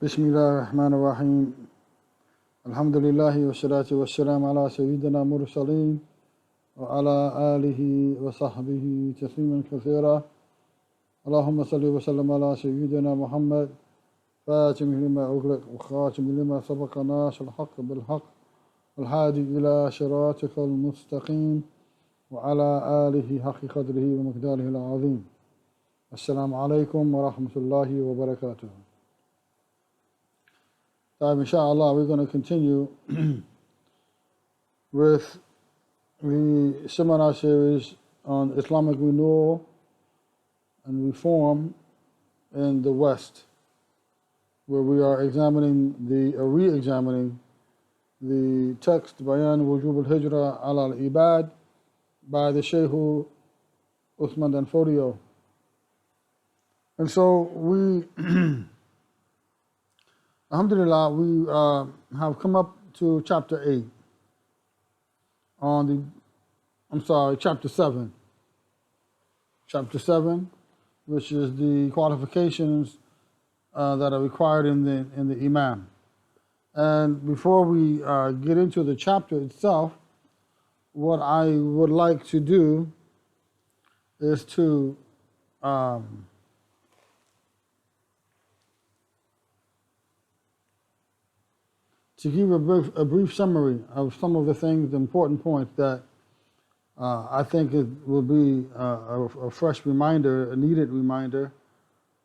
بسم الله الرحمن الرحيم الحمد لله والصلاة والسلام على سيدنا مرسلين وعلى آله وصحبه تسليما كثيرا اللهم صل وسلم على سيدنا محمد فاتم لما أغلق وخاتم لما سبق ناصر الحق بالحق والهادي إلى صراطك المستقيم وعلى آله حق قدره ومقداره العظيم. السلام عليكم ورحمة الله وبركاته. Inshallah, we're going to continue with the seminar series on Islamic renewal and reform in the West, where we are re-examining the text Bayan Wujub al-Hijra ala al-Ibad by the Shaykh Uthman dan Fodio. And so we Alhamdulillah, we have come up to chapter 8 chapter 7. Chapter 7, which is the qualifications that are required in the Imam. And before we get into the chapter itself, what I would like to do is to give a brief summary of some of the things, the important points that I think it will be a fresh reminder, a needed reminder,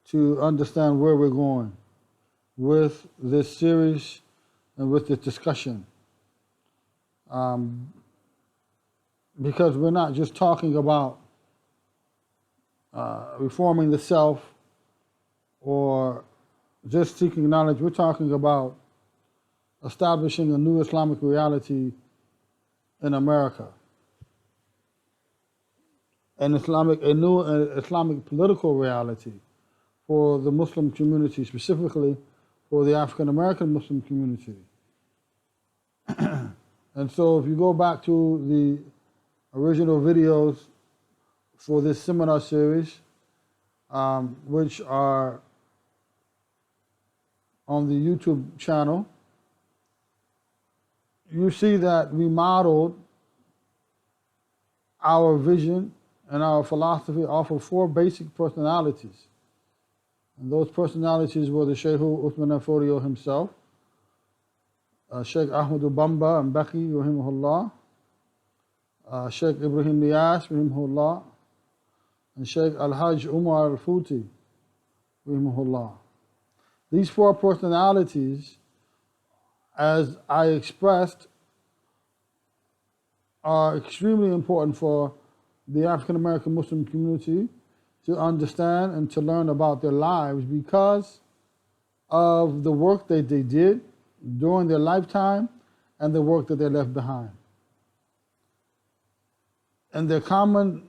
to understand where we're going with this series and with this discussion. Because we're not just talking about reforming the self or just seeking knowledge, we're talking about establishing a new Islamic reality in America, a new Islamic political reality for the Muslim community, specifically for the African American Muslim community. And so if you go back to the original videos for this seminar series, which are on the YouTube channel, you see that we modeled our vision and our philosophy off of 4 basic personalities. And those personalities were the Shaykh Uthman al-Fodio himself, Shaykh Ahmadu Bamba and Baki, rahimahullah, Shaykh Ibrahim Niyas, rahimahullah, and Shaykh Al-Hajj Umar al-Futi, rahimahullah. These 4 personalities, as I expressed, are extremely important for the African American Muslim community to understand and to learn about their lives because of the work that they did during their lifetime and the work that they left behind. And the common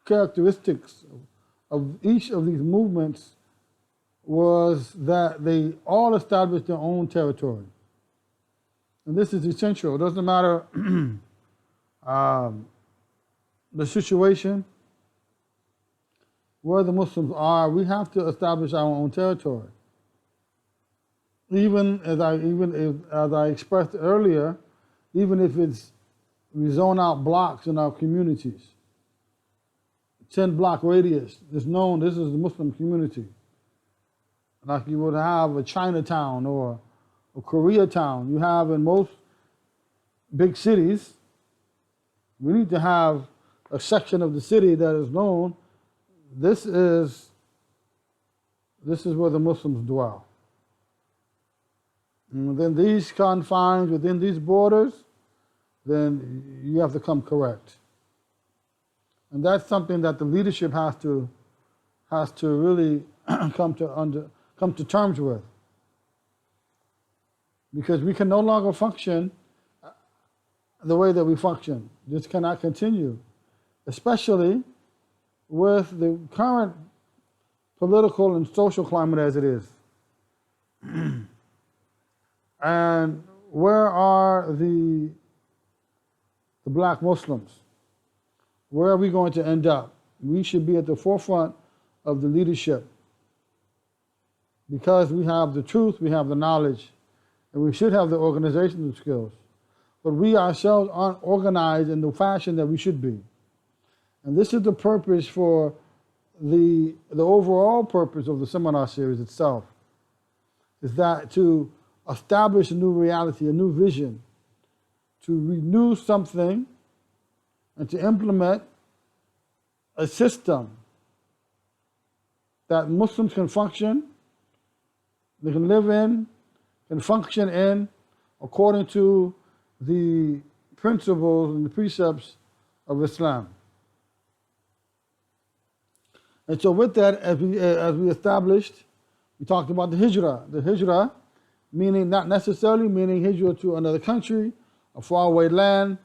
characteristics of each of these movements was that they all established their own territory. And this is essential. It doesn't matter the situation, where the Muslims are, we have to establish our own territory. Even as I expressed earlier, even if we zone out blocks in our communities, 10-block radius is known, this is the Muslim community. Like you would have a Chinatown or a Koreatown you have in most big cities. We need to have a section of the city that is known, this is where the Muslims dwell. And within these confines, within these borders, then you have to come correct. And that's something that the leadership has to really come to terms with, because we can no longer function the way that we function. This cannot continue, especially with the current political and social climate as it is. And where are the black Muslims? Where are we going to end up? We should be at the forefront of the leadership because we have the truth, we have the knowledge, and we should have the organizational skills. But we ourselves aren't organized in the fashion that we should be. And this is the purpose for the overall purpose of the seminar series itself, is that to establish a new reality, a new vision, to renew something and to implement a system that Muslims can function, they can live in, can function in, according to the principles and the precepts of Islam. And so with that, as we established, we talked about the hijrah. The hijrah, meaning not necessarily meaning hijrah to another country, a faraway land.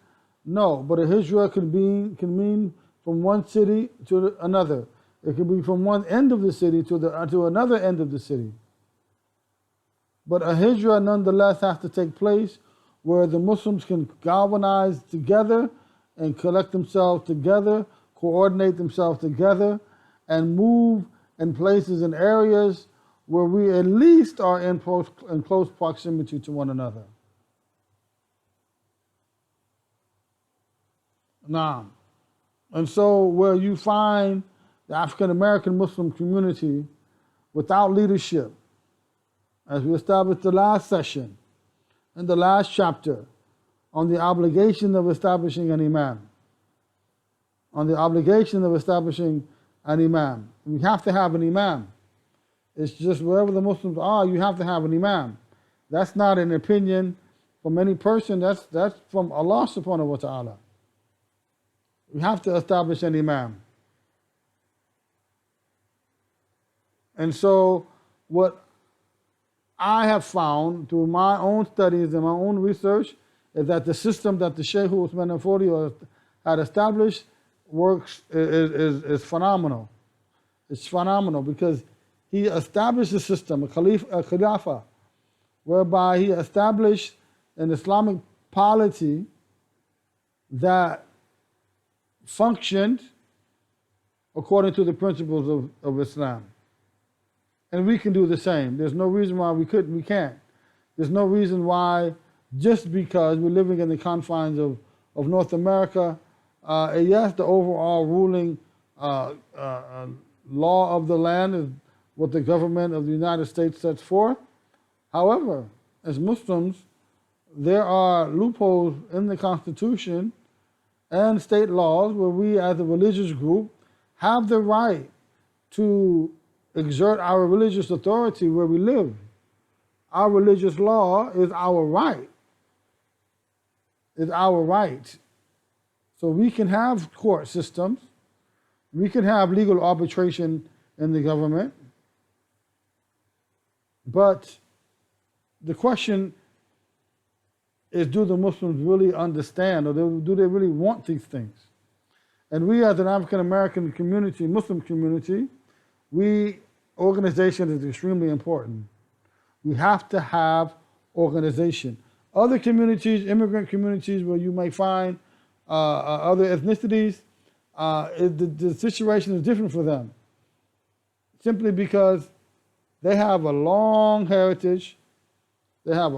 No, but a hijrah can mean from one city to another. It can be from one end of the city to another end of the city. But a hijrah nonetheless has to take place where the Muslims can galvanize together and collect themselves together, coordinate themselves together, and move in places and areas where we at least are in close proximity to one another. Now, and so where you find the African American Muslim community without leadership, as we established the last session, in the last chapter, on the obligation of establishing an imam. On the obligation of establishing an imam. We have to have an imam. It's just wherever the Muslims are, you have to have an imam. That's not an opinion from any person, that's from Allah subhanahu wa ta'ala. We have to establish an imam. And so what I have found through my own studies and my own research is that the system that the Shaykh Usman al-Fodi had established is phenomenal. It's phenomenal because he established a system, a khilafah, whereby he established an Islamic polity that functioned according to the principles of Islam. And we can do the same. There's no reason why we can't. There's no reason why, just because we're living in the confines of North America, yes, the overall ruling law of the land is what the government of the United States sets forth. However, as Muslims, there are loopholes in the Constitution and state laws where we as a religious group have the right to exert our religious authority where we live. Our religious law is our right. It's our right. So we can have court systems. We can have legal arbitration in the government. But the question is, do the Muslims really understand, or do they really want these things? And we as an African American community, Muslim community, organization is extremely important. We have to have organization. Other communities, immigrant communities where you may find other ethnicities, the situation is different for them. Simply because they have a long heritage, they have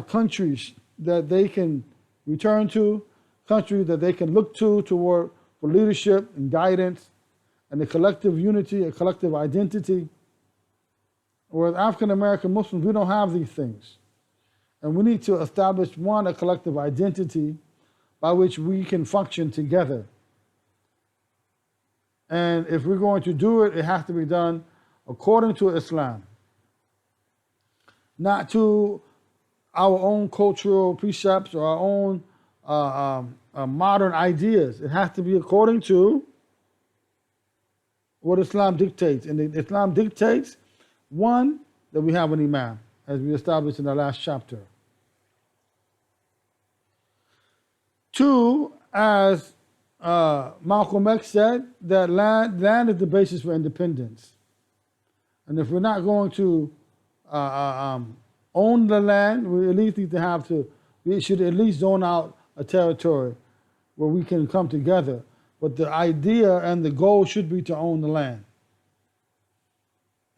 countries that they can return to, countries that they can look to for leadership and guidance, and a collective unity, a collective identity. Whereas African American Muslims, we don't have these things. And we need to establish, one, a collective identity by which we can function together. And if we're going to do it, it has to be done according to Islam. Not to our own cultural precepts or our own modern ideas. It has to be according to what Islam dictates. And Islam dictates, one, that we have an imam, as we established in the last chapter. Two, as Malcolm X said, that land is the basis for independence. And if we're not going to own the land, we at least need to we should at least zone out a territory where we can come together. But the idea and the goal should be to own the land.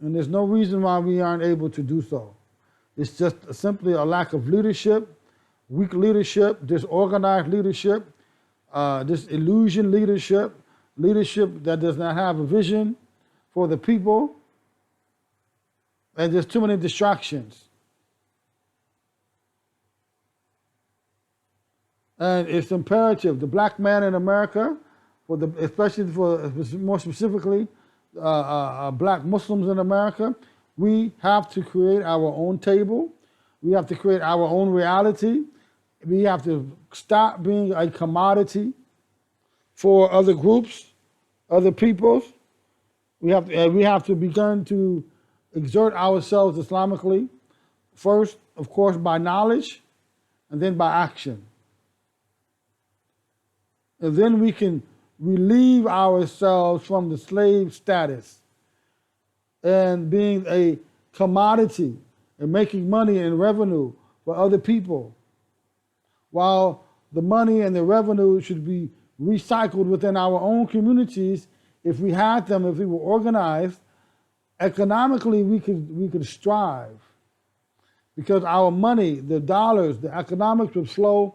And there's no reason why we aren't able to do so. It's just simply a lack of leadership, weak leadership, disorganized leadership, this illusion leadership, leadership that does not have a vision for the people, and there's too many distractions. And it's imperative, the black man in America, especially for more specifically, black Muslims in America, we have to create our own table. We have to create our own reality. We have to stop being a commodity for other groups, other peoples. We have to begin to exert ourselves Islamically, first, of course, by knowledge, and then by action. And then we can relieve ourselves from the slave status and being a commodity and making money and revenue for other people, while the money and the revenue should be recycled within our own communities. If we had them, if we were organized, economically we could strive, because our money, the dollars, the economics would flow,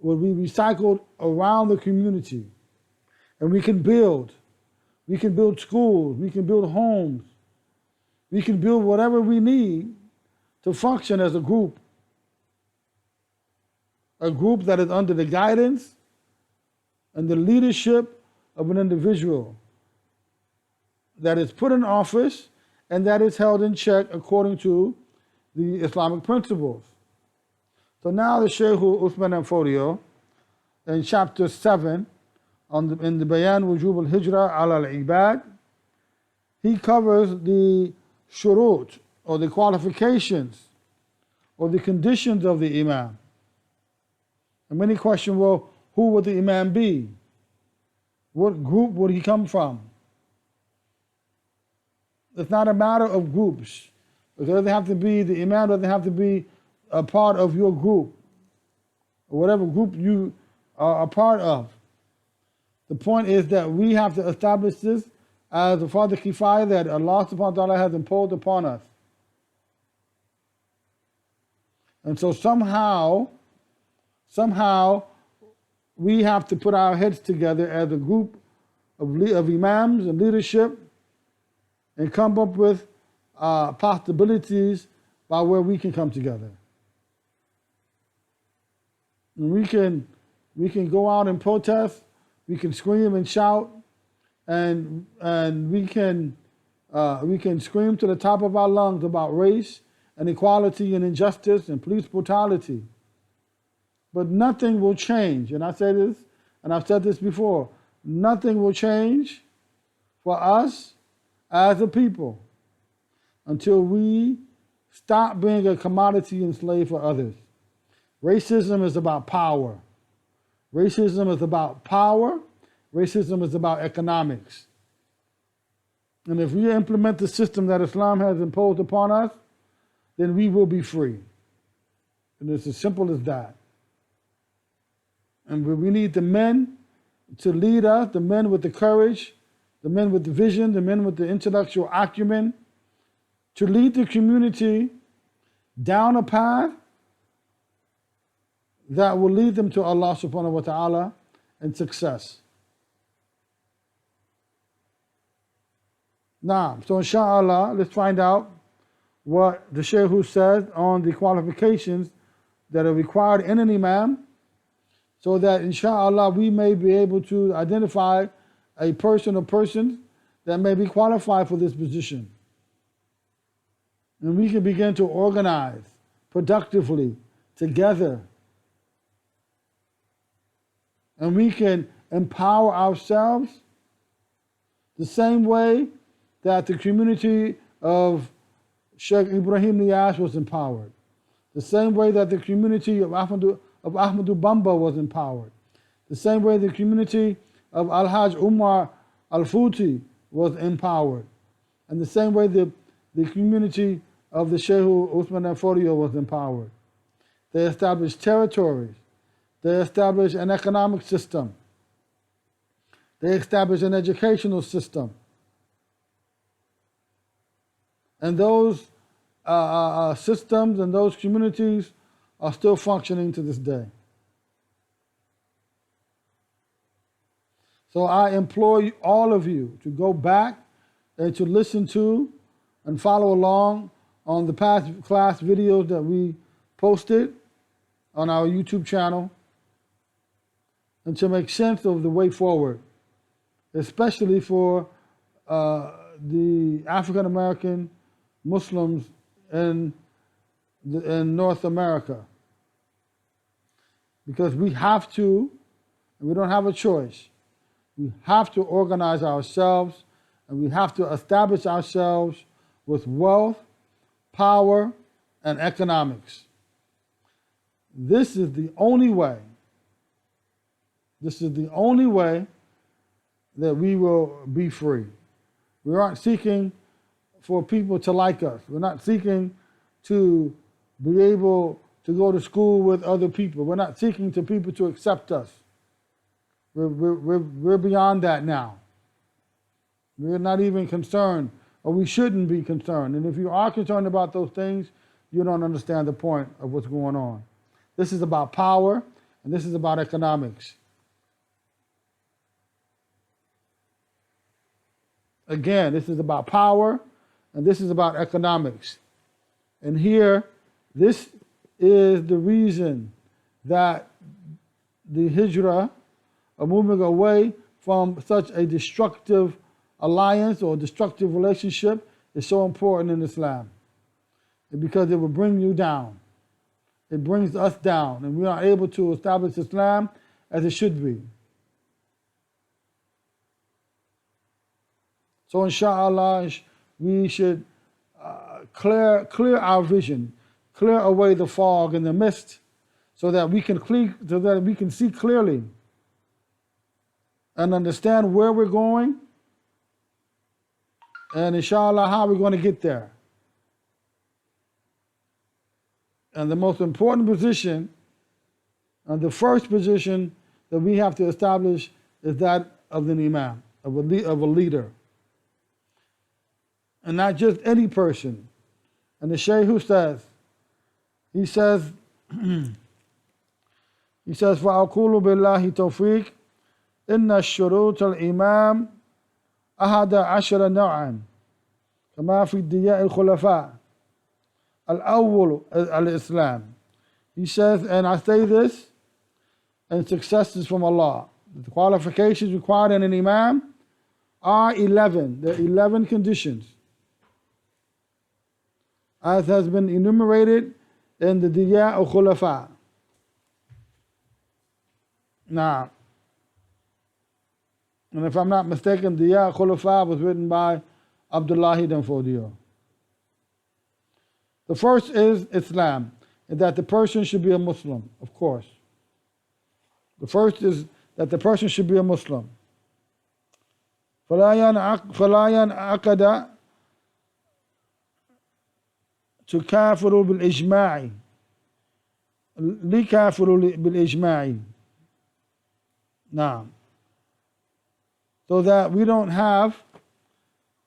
would be recycled around the community. And we can build schools, we can build homes, we can build whatever we need to function as a group that is under the guidance and the leadership of an individual that is put in office and that is held in check according to the Islamic principles. So now the Shaykh Uthman al-Fodio, in chapter 7, in the Bayan Wujub al-Hijra ala al-Ibad, he covers the shurut, or the qualifications, or the conditions of the Imam. And many question, well, who would the Imam be? What group would he come from? It's not a matter of groups. It doesn't have to be, the Imam doesn't have to be a part of your group, or whatever group you are a part of. The point is that we have to establish this as a fardu kifaya that Allah subhanahu wa ta'ala has imposed upon us. And so somehow we have to put our heads together as a group of imams and leadership and come up with possibilities by where we can come together. And we can go out and protest, we can scream and shout, and we can scream to the top of our lungs about race and equality and injustice and police brutality. But nothing will change, and I say this, and I've said this before, nothing will change for us as a people until we stop being a commodity and slave for others. Racism is about power. Racism is about power. Racism is about economics. And if we implement the system that Islam has imposed upon us, then we will be free. And it's as simple as that. And we need the men to lead us, the men with the courage, the men with the vision, the men with the intellectual acumen, to lead the community down a path that will lead them to Allah subhanahu wa ta'ala and success. Now, so inshallah, let's find out what the Shaykh says on the qualifications that are required in an imam, so that inshallah we may be able to identify a person or persons that may be qualified for this position. And we can begin to organize productively together. And we can empower ourselves the same way that the community of Sheikh Ibrahim Niyas was empowered. The same way that the community of Ahmadu Bamba was empowered. The same way the community of Al-Hajj Umar Al-Futi was empowered. And the same way the community of the Shaykh Uthman al-Fodio was empowered. They established territories. They established an economic system. They established an educational system. And those systems and those communities are still functioning to this day. So I implore all of you to go back and to listen to and follow along on the past class videos that we posted on our YouTube channel, and to make sense of the way forward, especially for the African American Muslims in North America. Because we have to, and we don't have a choice, we have to organize ourselves, and we have to establish ourselves with wealth, power, and economics. This is the only way. This is the only way that we will be free. We aren't seeking for people to like us. We're not seeking to be able to go to school with other people. We're not seeking to people to accept us. We're beyond that now. We're not even concerned, or we shouldn't be concerned. And if you are concerned about those things, you don't understand the point of what's going on. This is about power, and this is about economics. Again, this is about power, and this is about economics. And here, this is the reason that the hijrah, or moving away from such a destructive alliance or destructive relationship, is so important in Islam. Because it will bring you down. It brings us down, and we are able to establish Islam as it should be. So inshallah, we should clear our vision, clear away the fog and the mist, so that we can see clearly and understand where we're going, and inshallah how we're going to get there. And the most important position, and the first position that we have to establish, is that of an imam, of a leader. And not just any person. And the Shaykh who says, he says, فَأَقُولُ بِاللَّهِ تَوْفِيقٍ إِنَّ الشُّرُوطَ الْإِمَامِ أَحَدَ عَشَرَ نَوْعًا كما في دياء الخلفاء الأول al-Islam. He says, and I say this, and success is from Allah. The qualifications required in an imam are 11. There are 11 conditions, as has been enumerated in the Diya al-Khulafa. Now, and if I'm not mistaken, Diya al-Khulafa was written by Abdullah ibn Fodio. The first is Islam, and that the person should be a Muslim, of course. The first is that the person should be a Muslim. فَلَا يَنْعَقَدَ تكافر بالإجماع لكافر بالإجماع. Now, so that we don't have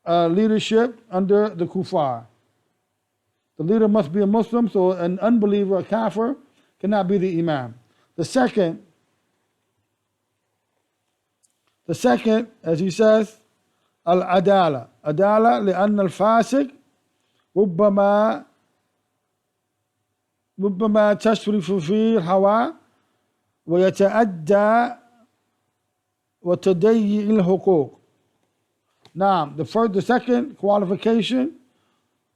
leadership under the kuffar. The leader must be a Muslim, so an unbeliever, a kafir, cannot be the imam. The second, as he says, al-adala. Adala لأن الفاسق ربما تشرف فيه الهوى ويتأدى وتضيع الحقوق. Now, the second qualification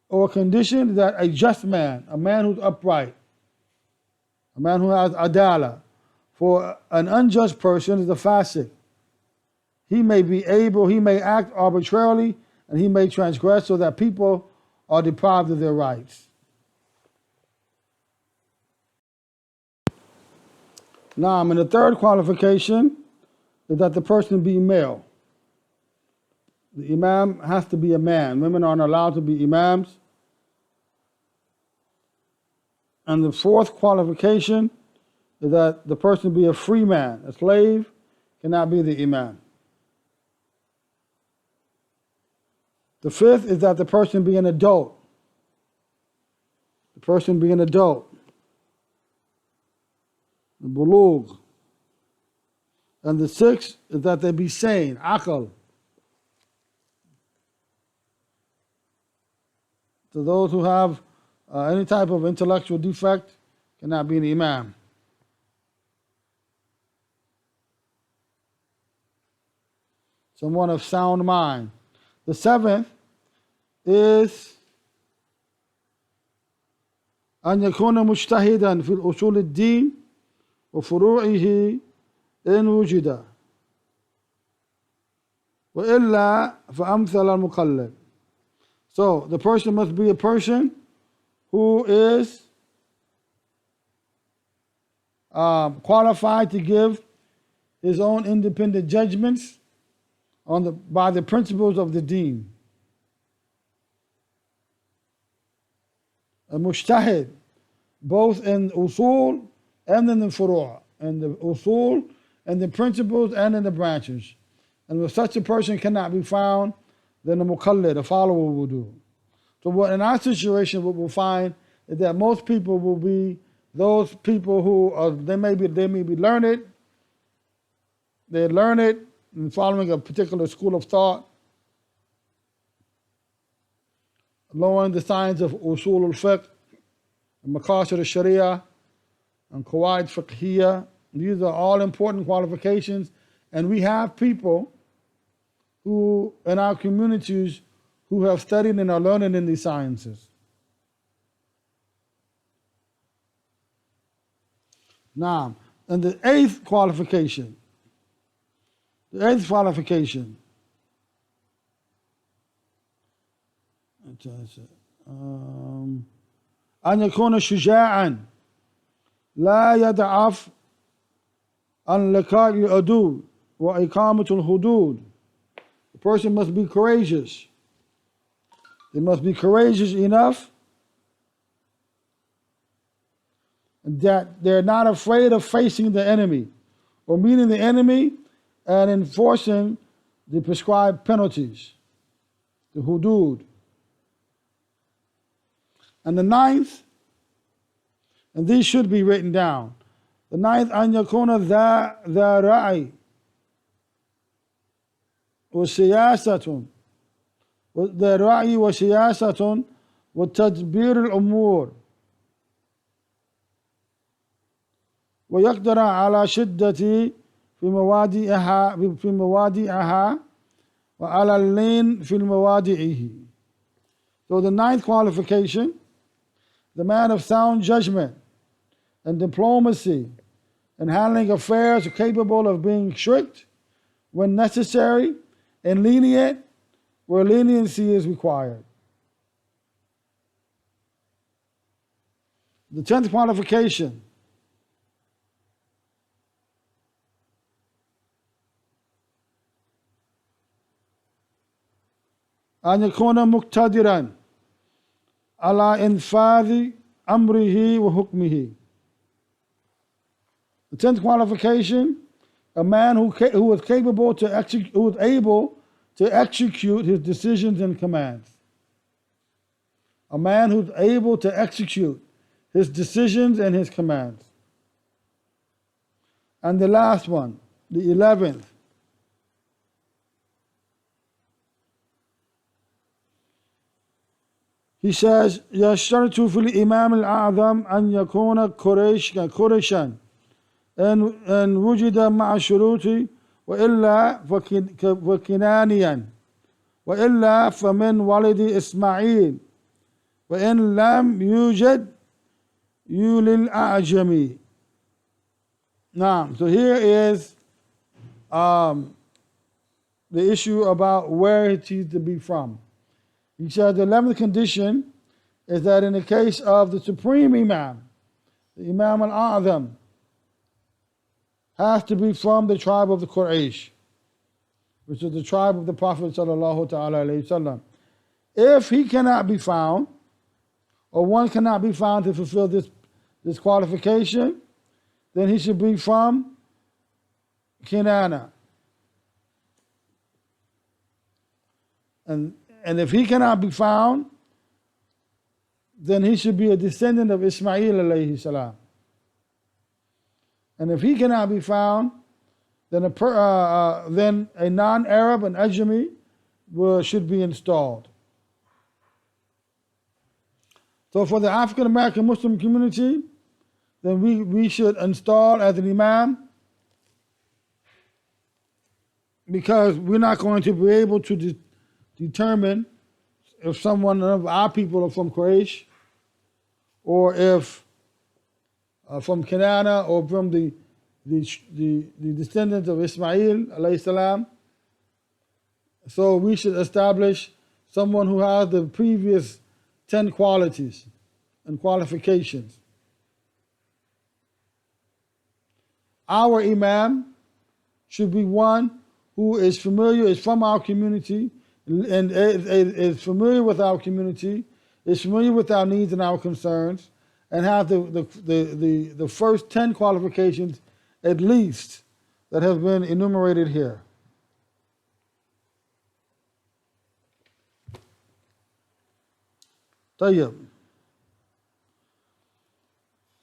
or condition is that a just man, a man who's upright, a man who has adala. For an unjust person is a fasiq. He may act arbitrarily, and he may transgress so that people are deprived of their rights. Now, and the third qualification is that the person be male. The imam has to be a man. Women aren't allowed to be imams. And the fourth qualification is that the person be a free man. A slave cannot be the imam. The fifth is that the person be an adult. The person be an adult. The bulugh. And the sixth is that they be sane, aql. So those who have any type of intellectual defect cannot be an imam. Someone of sound mind. The seventh is أن يكون مجتهدا في الأصول الدين وفروعه إن وجد وإلا فأمثل المقلد. So the person must be a person who is qualified to give his own independent judgments by the principles of the deen. A mujtahid, both in usul and in the furu', and the usul and the principles and in the branches. And if such a person cannot be found, then a muqallid, a follower, will do. So what in our situation, what we'll find is that most people will be those people who are, they may be learned. They learn it in following a particular school of thought, knowing the science of usul al-fiqh, and maqasid al-sharia, and qawaid fiqhiyya. These are all important qualifications, and we have people who in our communities who have studied and are learning in these sciences. Now, and the eighth qualification, أن يكون شجاعا لا يضعف عن لقاء العدو وإقامة الحدود. The person must be courageous. They must be courageous enough that they're not afraid of facing the enemy or meeting the enemy and enforcing the prescribed penalties, the hudud. And the ninth, and these should be written down, the ninth, أن يكون ذا رأي وسياسة ذا رأي وسياسة وتدبير الأمور ويقدر على شدة في موادعها وعلى اللين في موادعه. So the ninth qualification, the man of sound judgment and diplomacy and handling affairs, capable of being strict when necessary and lenient where leniency is required. The 10th qualification, أن يكون مقتدرا على إنفاذ أمره وحكمه. The 10th qualification, a man who is capable to execute, who is able to execute his decisions and commands. A man who's able to execute his decisions and his commands. And the last one, the 11th, he says, يشترط في الإمام الأعظم أن يكون قريشا إن وجد مع الشروط وإلا فكنانيا وإلا فمن ولد إسماعيل وإن لم يوجد يولي الأعجمي. Now, so here is the issue about where he's to be from. He said the 11th condition is that in the case of the supreme imam, the Imam al-A'zam, has to be from the tribe of the Quraysh, which is the tribe of the Prophet sallallahu ta'ala alayhi wasallam. If he cannot be found, or one cannot be found to fulfill this qualification, then he should be from Kinana. And And if he cannot be found, then he should be a descendant of Ismail alayhi salam. And if he cannot be found, then a non-Arab, an Ajami, should be installed. So for the African American Muslim community, then we should install as an imam, because we're not going to be able to determine if someone of our people are from Quraysh, or if from Canaan, or from the descendants of Ismail alayhi salam. So we should establish someone who has the previous 10 qualities and qualifications. Our imam should be one who is familiar, is from our community, and is familiar with our community, is familiar with our needs and our concerns, and have the first 10 qualifications at least that have been enumerated here. Tayyib.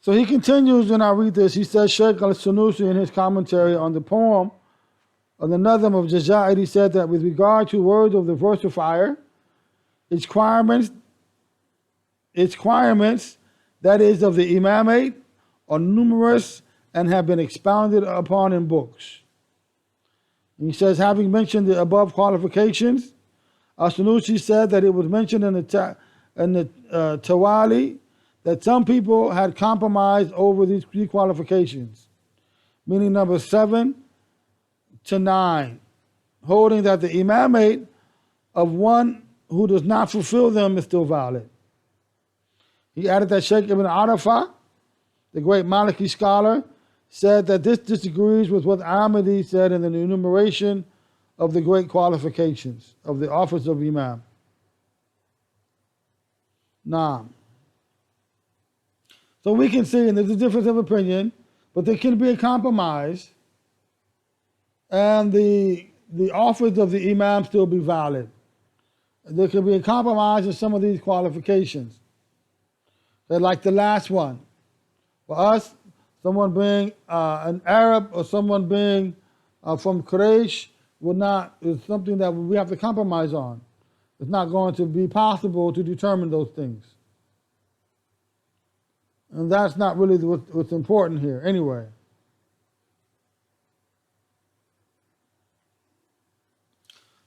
So he continues when I read this. He says, Shaykh al-Sunusi in his commentary on the poem of the Nazm of Jazair, he said that with regard to words of the versifier, its requirements, that is of the imamate, are numerous and have been expounded upon in books. And he says, having mentioned the above qualifications, al-Sunusi said that it was mentioned in the Tawali that some people had compromised over these three qualifications, meaning number 7 to 9, holding that the imamate of one who does not fulfill them is still valid. He added that Sheikh Ibn Arafah, the great Maliki scholar, said that this disagrees with what Ahmadi said in the enumeration of the great qualifications of the office of imam. Naam. So we can see, and there's a difference of opinion, but there can be a compromise, and the office of the imam still be valid. There can be a compromise in some of these qualifications. They're like the last one. For us, someone being an Arab or someone being from Quraysh is something that we have to compromise on. It's not going to be possible to determine those things. And that's not really what's important here anyway.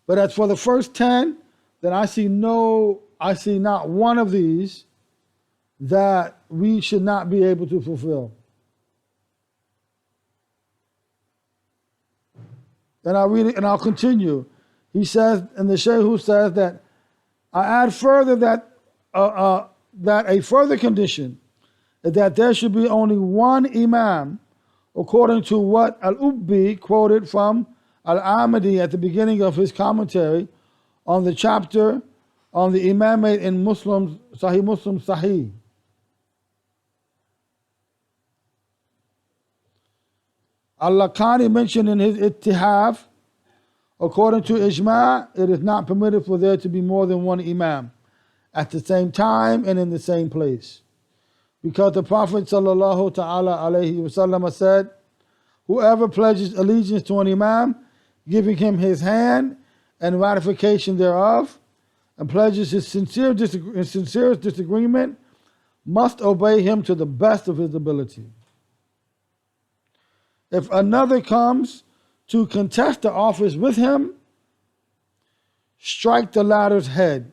But as for the first 10, then I see not one of these that we should not be able to fulfill. And I'll read it and I'll continue. He says, and the Shaykh who says that I add further that a further condition is that there should be only one imam, according to what Al-Ubbi quoted from Al-Ahmadi at the beginning of his commentary on the chapter on the imamate in Muslim Sahih. Al-Lakhani mentioned in his Ittihaf, according to Ijma', it is not permitted for there to be more than one imam at the same time and in the same place. Because the Prophet sallallahu ta'ala alayhi wasallam said, whoever pledges allegiance to an imam, giving him his hand and ratification thereof, and pledges his sincerest disagreement, must obey him to the best of his ability. If another comes to contest the office with him, strike the latter's head.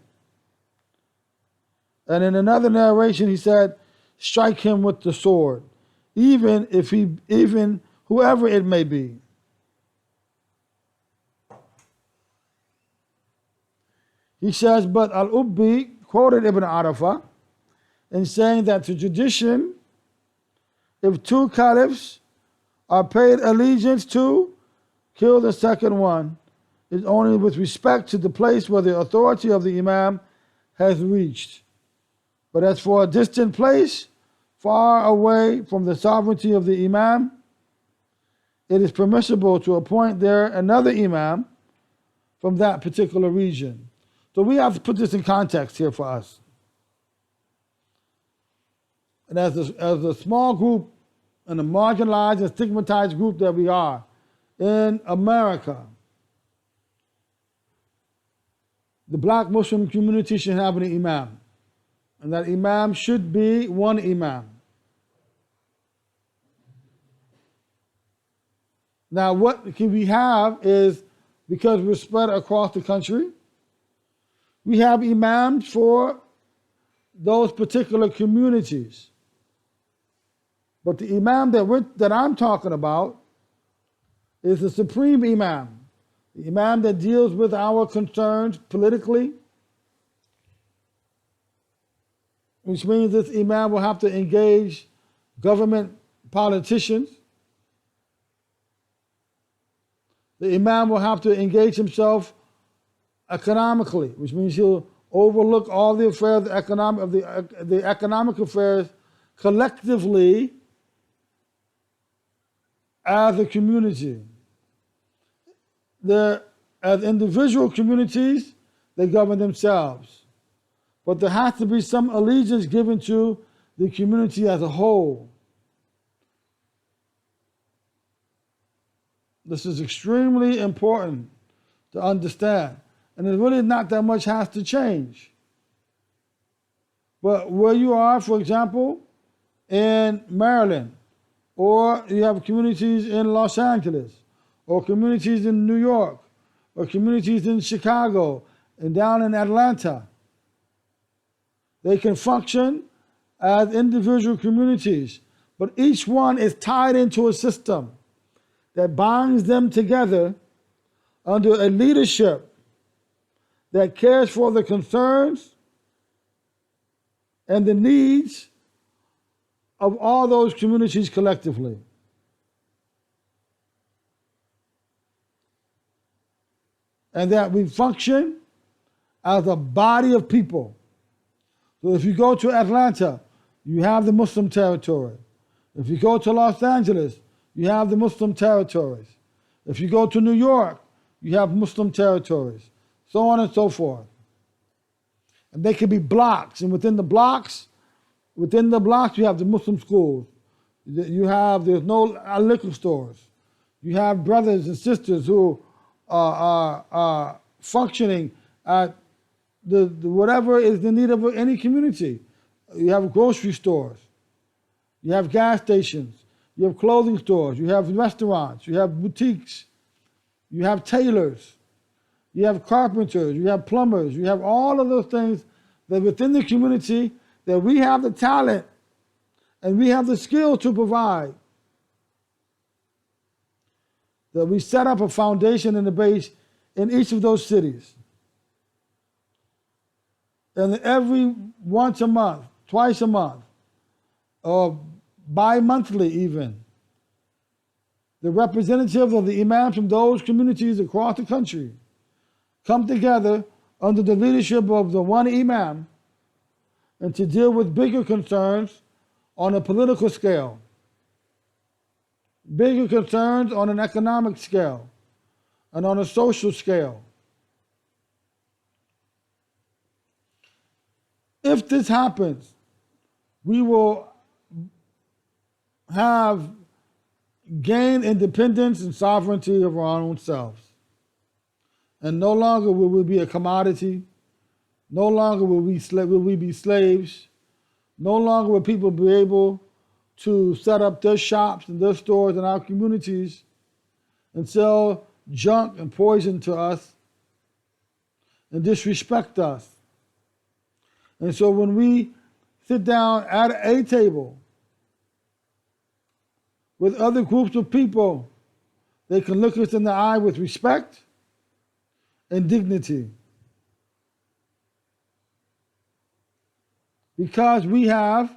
And in another narration he said, strike him with the sword, even whoever it may be. He says, but Al-Ubbi quoted Ibn Arafah in saying that the tradition, if two caliphs are paid allegiance to, kill the second one, is only with respect to the place where the authority of the imam has reached. But as for a distant place, far away from the sovereignty of the imam, it is permissible to appoint there another imam from that particular region, So we have to put this in context here for us. And as a small group and a marginalized and stigmatized group that we are in America, the black Muslim community should have an imam. And that imam should be one imam. Now what can we have is, because we're spread across the country, we have imams for those particular communities. But the imam that I'm talking about is the supreme imam, the imam that deals with our concerns politically, which means this imam will have to engage government politicians. The imam will have to engage himself economically, which means he'll overlook all the affairs of the economic affairs collectively as a community. As individual communities, they govern themselves. But there has to be some allegiance given to the community as a whole. This is extremely important to understand. And there's really not that much has to change. But where you are, for example, in Maryland, or you have communities in Los Angeles, or communities in New York, or communities in Chicago, and down in Atlanta, they can function as individual communities, but each one is tied into a system that binds them together under a leadership that cares for the concerns and the needs of all those communities collectively. And that we function as a body of people. So if you go to Atlanta, you have the Muslim territory. If you go to Los Angeles, you have the Muslim territories. If you go to New York, you have Muslim territories, so on and so forth. And they can be blocks, and within the blocks, you have the Muslim schools. There's no liquor stores. You have brothers and sisters who are functioning at the whatever is the need of any community. You have grocery stores. You have gas stations. You have clothing stores. You have restaurants. You have boutiques. You have tailors. You have carpenters. You have plumbers. You have all of those things that within the community that we have the talent and we have the skill to provide. That we set up a foundation and a base in each of those cities. And every once a month, twice a month, or bi-monthly even, the representatives of the imams from those communities across the country come together under the leadership of the one imam and to deal with bigger concerns on a political scale, bigger concerns on an economic scale, and on a social scale. If this happens, we will have gained independence and sovereignty of our own selves. And no longer will we be a commodity. No longer will we be slaves. No longer will people be able to set up their shops and their stores in our communities and sell junk and poison to us and disrespect us. And so when we sit down at a table with other groups of people, they can look us in the eye with respect and dignity. Because we have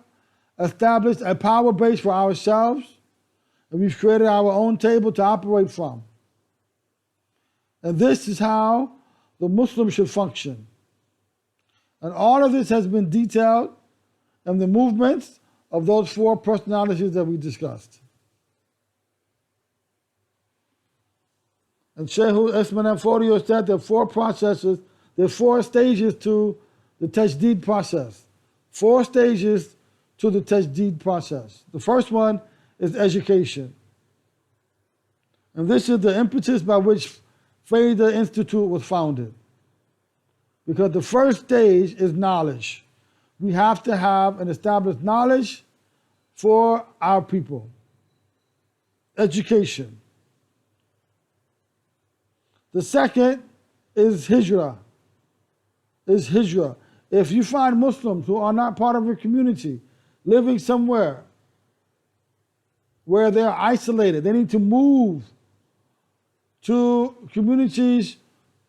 established a power base for ourselves, and we've created our own table to operate from. And this is how the Muslim should function. And all of this has been detailed in the movements of those four personalities that we discussed. And Sheikh Ismail Fodio said there are four processes There's 4 stages to the tajdeed process. 4 stages to the tajdeed process. The first one is education. And this is the impetus by which Faida Institute was founded. Because the first stage is knowledge. We have to have and establish knowledge for our people. Education. The second is hijrah. If you find Muslims who are not part of your community, living somewhere where they're isolated, they need to move to communities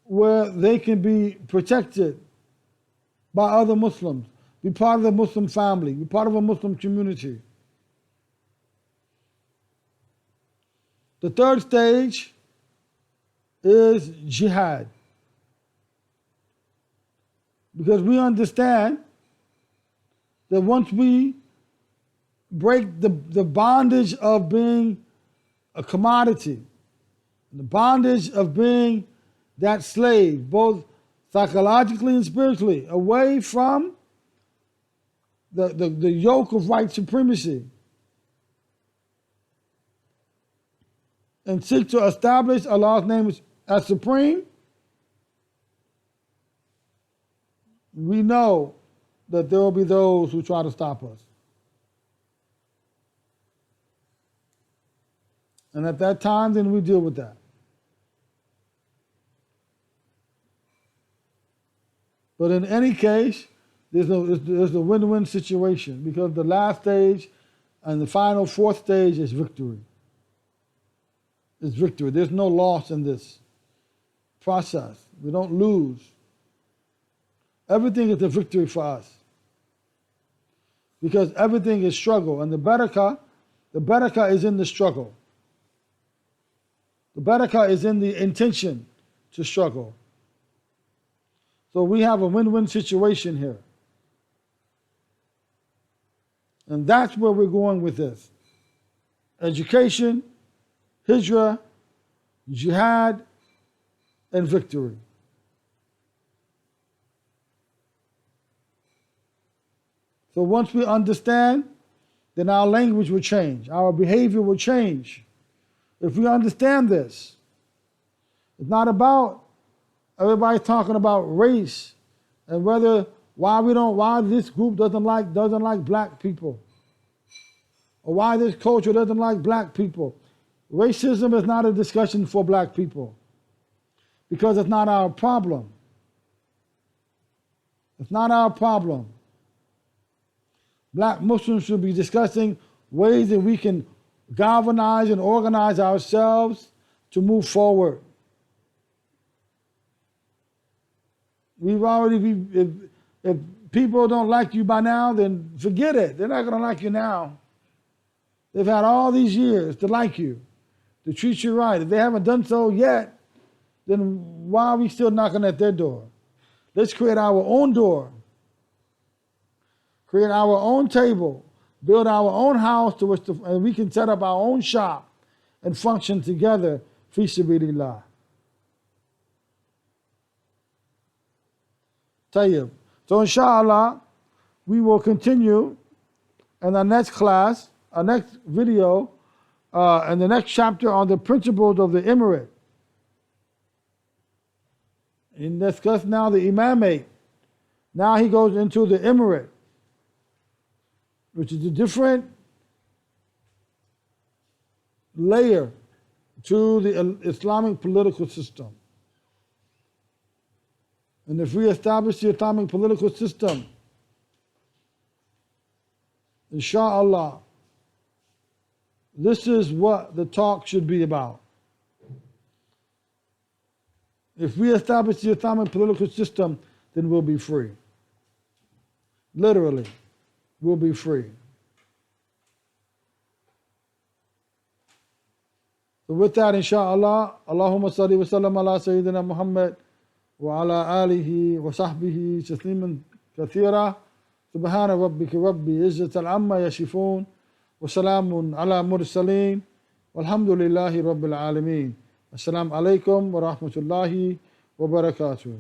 where they can be protected by other Muslims, be part of the Muslim family, be part of a Muslim community. The third stage is jihad. Because we understand that once we break the bondage of being a commodity, the bondage of being that slave, both psychologically and spiritually, away from the yoke of white supremacy, and seek to establish Allah's name as supreme, we know that there will be those who try to stop us. And at that time, then we deal with that. But in any case, there's a win-win situation, because the last stage and the final 4th stage is victory. It's victory. There's no loss in this process. We don't lose. Everything is a victory for us, because everything is struggle, and the barakah is in the struggle. The barakah is in the intention to struggle. So we have a win-win situation here. And that's where we're going with this. Education, hijrah, jihad, and victory. So once we understand, then our language will change. Our behavior will change. If we understand this, it's not about everybody talking about race and why this group doesn't like black people, or why this culture doesn't like black people. Racism is not a discussion for black people, because it's not our problem. It's not our problem. Black Muslims should be discussing ways that we can galvanize and organize ourselves to move forward. If people don't like you by now, then forget it. They're not going to like you now. They've had all these years to like you, to treat you right. If they haven't done so yet, then why are we still knocking at their door? Let's create our own door. Create our own table, build our own house and we can set up our own shop and function together, fi sabilillah. Tayyib. So inshallah, we will continue in our next class, our next video, and the next chapter on the principles of the emirate. And discuss now the imamate. Now he goes into the emirate, which is a different layer to the Islamic political system. And if we establish the Islamic political system, inshallah, this is what the talk should be about. If we establish the Islamic political system, then we'll be free. Literally, we'll be free. So with that, inshallah, Allahumma salli wa sallam ala Sayyidina Muhammad wa ala alihi wa sahbihi tasliman kathira. Subhana rabbika rabbi izzat al-amma yasifun wa salamun ala mursaleen walhamdulillahi rabbil alameen. Assalamu alaikum wa rahmatullahi wa barakatuh.